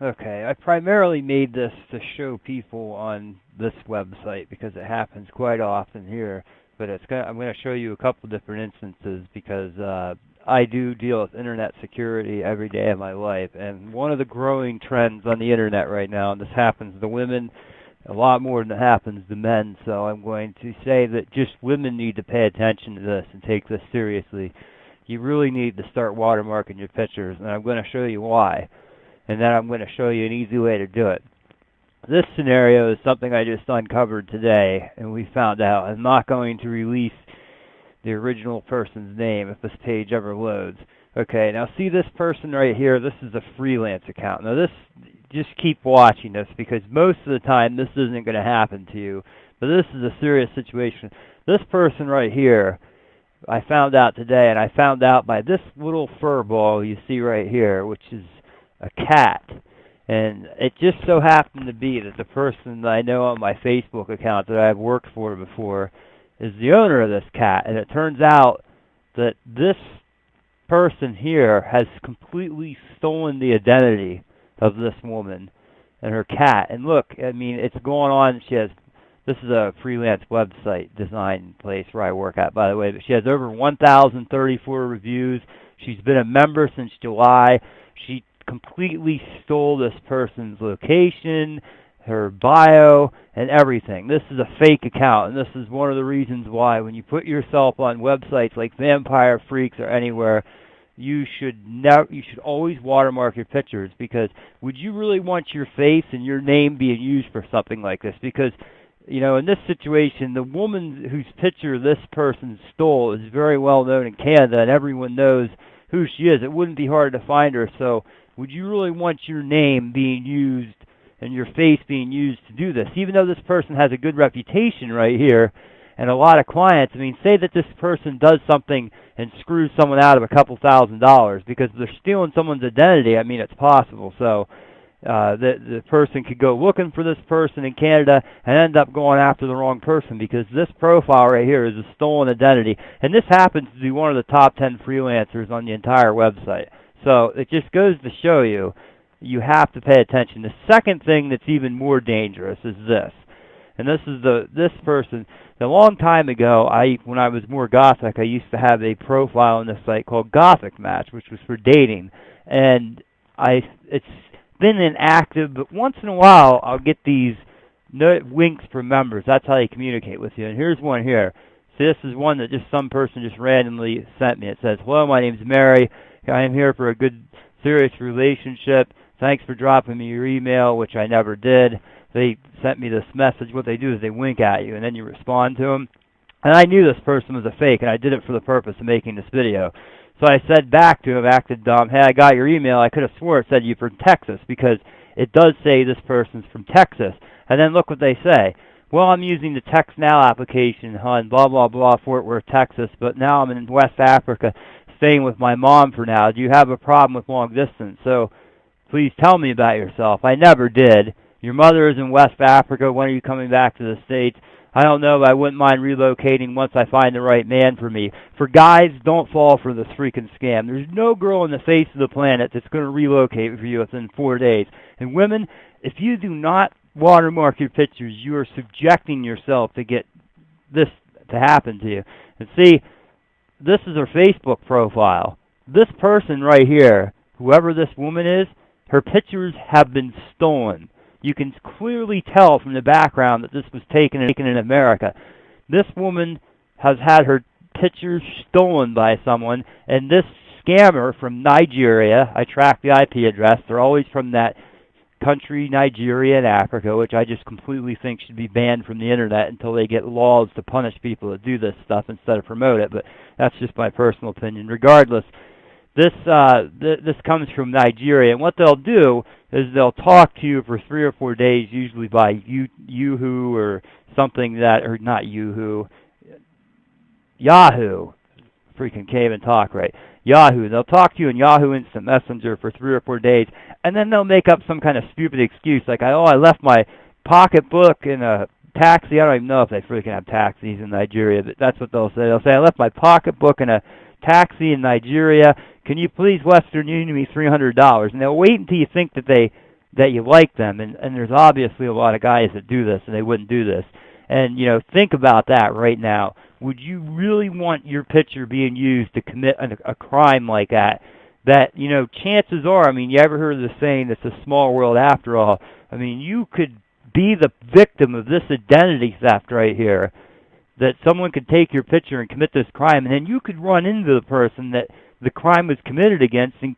Okay, I primarily made this to show people on this website because it happens quite often here. But I'm going to show you a couple different instances because I do deal with internet security every day of my life. And one of the growing trends on the internet right now, and this happens to women a lot more than it happens to men, so I'm going to say that just women need to pay attention to this and take this seriously. You really need to start watermarking your pictures, and I'm going to show you why. And then I'm going to show you an easy way to do it. This scenario is something I just uncovered today, and we found out. I'm not going to release the original person's name if this page ever loads. Okay, now see this person right here? This is a freelance account. Now this, just keep watching this because most of the time this isn't going to happen to you, but this is a serious situation. This person right here, I found out today, and I found out by this little fur ball you see right here, which is a cat. And it just so happened to be that the person that I know on my Facebook account that I've worked for before is the owner of this cat. And it turns out that this person here has completely stolen the identity of this woman and her cat. And look, I mean, it's going on. This is a freelance website design place where I work at, by the way, but she has over 1,034 reviews. She's been a member since July. She completely stole this person's location, her bio, and everything. This is a fake account, and this is one of the reasons why when you put yourself on websites like Vampire Freaks or anywhere, you should always watermark your pictures, because would you really want your face and your name being used for something like this? Because, you know, in this situation, the woman whose picture this person stole is very well known in Canada, and everyone knows who she is. It wouldn't be hard to find her, so would you really want your name being used and your face being used to do this? Even though this person has a good reputation right here and a lot of clients, I mean, say that this person does something and screws someone out of a couple $1,000s because they're stealing someone's identity. I mean, it's possible. So the person could go looking for this person in Canada and end up going after the wrong person because this profile right here is a stolen identity. And this happens to be one of the top 10 freelancers on the entire website. So it just goes to show you, you have to pay attention. The second thing that's even more dangerous is this. And this is this person. A long time ago, when I was more gothic, I used to have a profile on this site called Gothic Match, which was for dating. And it's been inactive, but once in a while I'll get these winks from members. That's how they communicate with you. And here's one here. See, this is one that just some person just randomly sent me. It says, "Hello, my name's Mary. I am here for a good, serious relationship. Thanks for dropping me your email," which I never did. They sent me this message. What they do is they wink at you, and then you respond to them. And I knew this person was a fake, and I did it for the purpose of making this video. So I said back to him, acted dumb, "Hey, I got your email. I could have swore it said you're from Texas," because it does say this person's from Texas. And then look what they say. "Well, I'm using the Text Now application, hon, blah, blah, blah, Fort Worth, Texas, but now I'm in West Africa, staying with my mom for now. Do you have a problem with long distance? So please tell me about yourself." I never did. "Your mother is in West Africa. When are you coming back to the States?" "I don't know, but I wouldn't mind relocating once I find the right man for me." For guys, don't fall for this freaking scam. There's no girl on the face of the planet that's going to relocate for you within 4 days. And women, if you do not watermark your pictures, you are subjecting yourself to get this to happen to you. And see, this is her Facebook profile. This person right here, whoever this woman is, her pictures have been stolen. You can clearly tell from the background that this was taken in America. This woman has had her pictures stolen by someone, and this scammer from Nigeria, I tracked the IP address, they're always from that country, Nigeria and Africa, which I just completely think should be banned from the internet until they get laws to punish people that do this stuff instead of promote it, but that's just my personal opinion. Regardless, this comes from Nigeria, and what they'll do is they'll talk to you for 3 or 4 days, usually by Yahoo or something that, or not Yahoo, freaking can't even talk right. Yahoo. They'll talk to you in Yahoo Instant Messenger for 3 or 4 days, and then they'll make up some kind of stupid excuse like, "Oh, I left my pocketbook in a taxi." I don't even know if they freaking have taxis in Nigeria, but that's what they'll say. They'll say, "I left my pocketbook in a taxi in Nigeria. Can you please Western Union me $300?" And they'll wait until you think that that you like them, and there's obviously a lot of guys that do this, and they wouldn't do this. And, you know, think about that right now. Would you really want your picture being used to commit a crime like that? That, you know, chances are, I mean, you ever heard of the saying, it's a small world after all? I mean, you could be the victim of this identity theft right here, that someone could take your picture and commit this crime, and then you could run into the person that the crime was committed against, and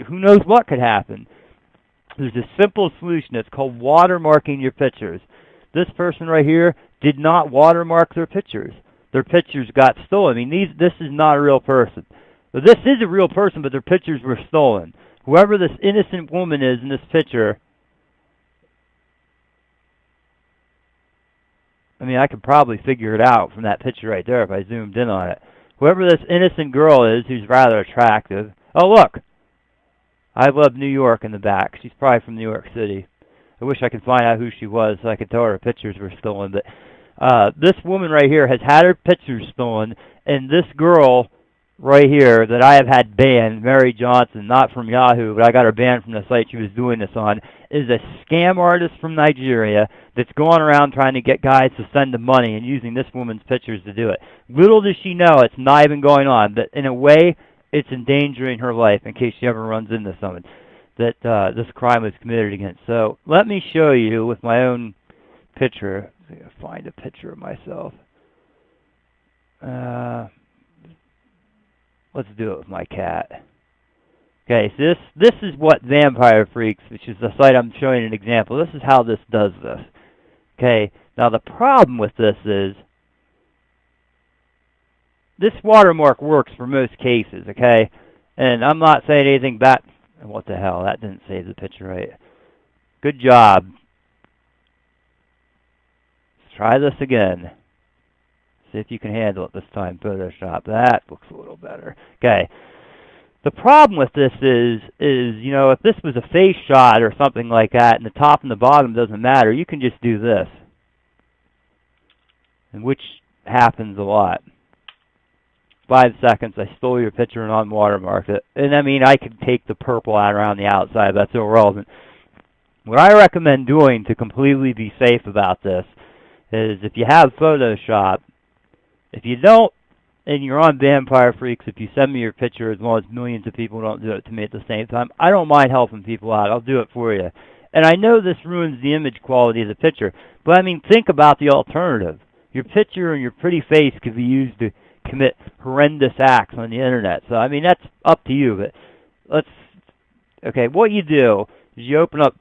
who knows what could happen. There's a simple solution. It's called watermarking your pictures. This person right here did not watermark their pictures. Their pictures got stolen. I mean, this is not a real person. So this is a real person, but their pictures were stolen. Whoever this innocent woman is in this picture, I mean, I could probably figure it out from that picture right there if I zoomed in on it. Whoever this innocent girl is, who's rather attractive. Oh, look. I love New York in the back. She's probably from New York City. I wish I could find out who she was so I could tell her pictures were stolen. But this woman right here has had her pictures stolen, and this girl right here that I have had banned, Mary Johnson, not from Yahoo, but I got her banned from the site she was doing this on, is a scam artist from Nigeria that's going around trying to get guys to send them money and using this woman's pictures to do it. Little does she know it's not even going on, but in a way, it's endangering her life in case she ever runs into someone that this crime was committed against. So let me show you with my own picture. I'm going to find a picture of myself. Let's do it with my cat. Okay, so this is what Vampire Freaks, which is the site I'm showing an example. This is how this does this. Okay, now the problem with this is this watermark works for most cases, okay? And I'm not saying anything bad. What the hell? That didn't save the picture right. Good job. Let's try this again. See if you can handle it this time. Photoshop. That looks a little better. Okay. The problem with this is, you know, if this was a face shot or something like that, and the top and the bottom doesn't matter, you can just do this. And which happens a lot. 5 seconds, I stole your picture and unwatermarked it. And I mean, I could take the purple out around the outside, that's irrelevant. What I recommend doing to completely be safe about this is if you have Photoshop, if you don't, and you're on Vampire Freaks, if you send me your picture, as long as millions of people don't do it to me at the same time, I don't mind helping people out. I'll do it for you. And I know this ruins the image quality of the picture, but I mean, think about the alternative. Your picture and your pretty face could be used to commit horrendous acts on the internet. So, I mean, that's up to you. But okay, what you do is you open up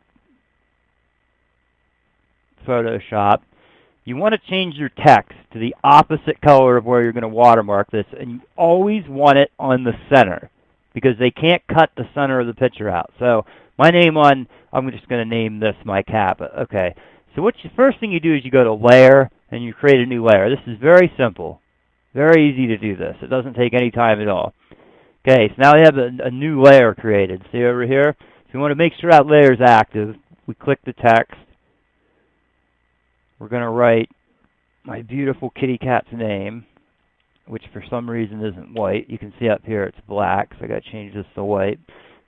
Photoshop. You want to change your text to the opposite color of where you're going to watermark this, and you always want it on the center because they can't cut the center of the picture out. So my name I'm just going to name this my cat. Okay, so first thing you do is you go to Layer, and you create a new layer. This is very simple. Very easy to do this. It doesn't take any time at all. Okay, so now we have a new layer created. See over here? So we want to make sure that layer is active. We click the text. We're going to write my beautiful kitty cat's name, which for some reason isn't white. You can see up here it's black, so I got to change this to white.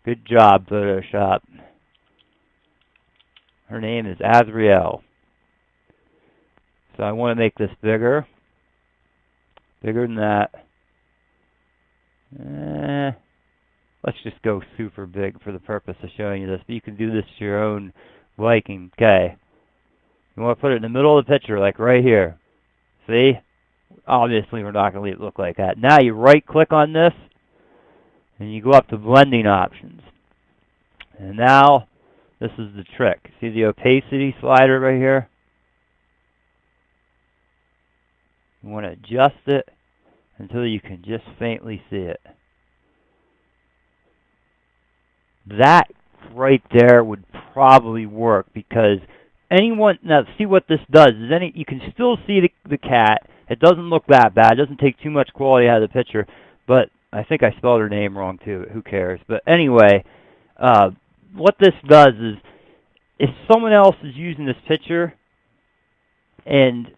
Good job, Photoshop. Her name is Azriel. So I want to make this bigger. Bigger than that. Let's just go super big for the purpose of showing you this. But you can do this to your own liking. Okay. You want to put it in the middle of the picture, like right here. See? Obviously, we're not going to leave it look like that. Now you right-click on this, and you go up to Blending Options. And now, this is the trick. See the opacity slider right here? You want to adjust it until you can just faintly see it. That right there would probably work because now see what this does is you can still see the cat. It doesn't look that bad. It doesn't take too much quality out of the picture, but I think I spelled her name wrong too. Who cares? But anyway, what this does is if someone else is using this picture and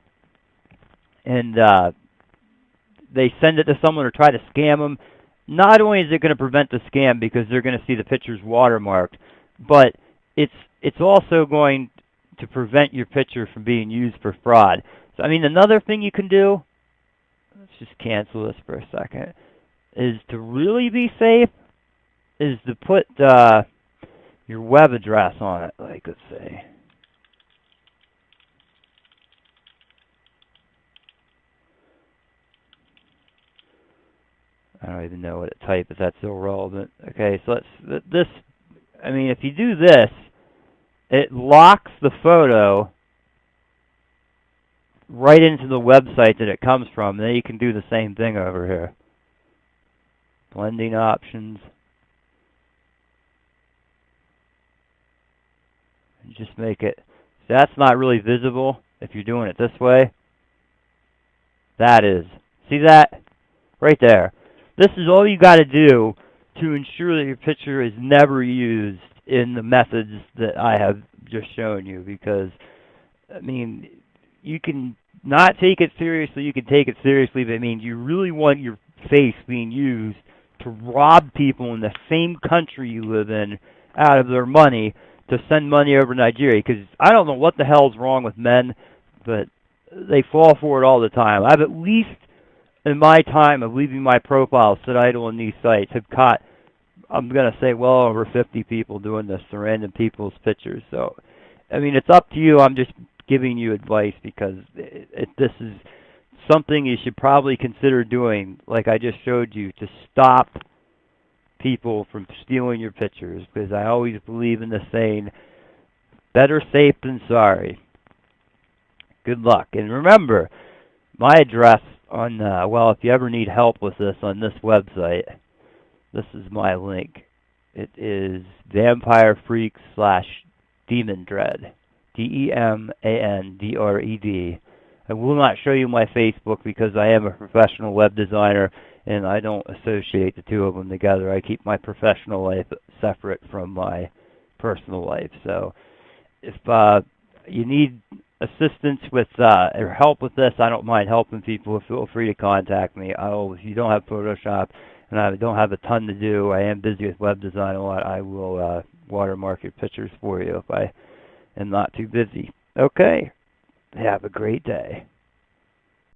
they send it to someone or try to scam them, not only is it going to prevent the scam because they're going to see the pictures watermarked, but it's it's also going to prevent your picture from being used for fraud. So, I mean, another thing you can do, let's just cancel this for a second, is to really be safe, is to put your web address on it, like, let's say. I don't even know what to type if that's still relevant. Okay, so I mean, if you do this, it locks the photo right into the website that it comes from. And then you can do the same thing over here. Blending options. And just make it, so that's not really visible if you're doing it this way. That is. See that? Right there. This is all you got to do to ensure that your picture is never used in the methods that I have just shown you, because, I mean, you can not take it seriously, you can take it seriously, but I mean, you really want your face being used to rob people in the same country you live in out of their money to send money over to Nigeria, because I don't know what the hell's wrong with men, but they fall for it all the time. I've at least, in my time of leaving my profile sit idle in these sites, have caught, I'm going to say, well over 50 people doing this to random people's pictures. So, I mean, it's up to you. I'm just giving you advice because this is something you should probably consider doing, like I just showed you, to stop people from stealing your pictures, because I always believe in the saying, better safe than sorry. Good luck. And remember, my address on, well, if you ever need help with this on this website, this is my link. It is vampirefreaks/demondred. DEMANDRED. I will not show you my Facebook because I am a professional web designer and I don't associate the two of them together. I keep my professional life separate from my personal life. So if you need assistance with or help with this, I don't mind helping people. Feel free to contact me. If you don't have Photoshop and I don't have a ton to do, I am busy with web design a lot, I will watermark your pictures for you if I am not too busy. Okay. Have a great day.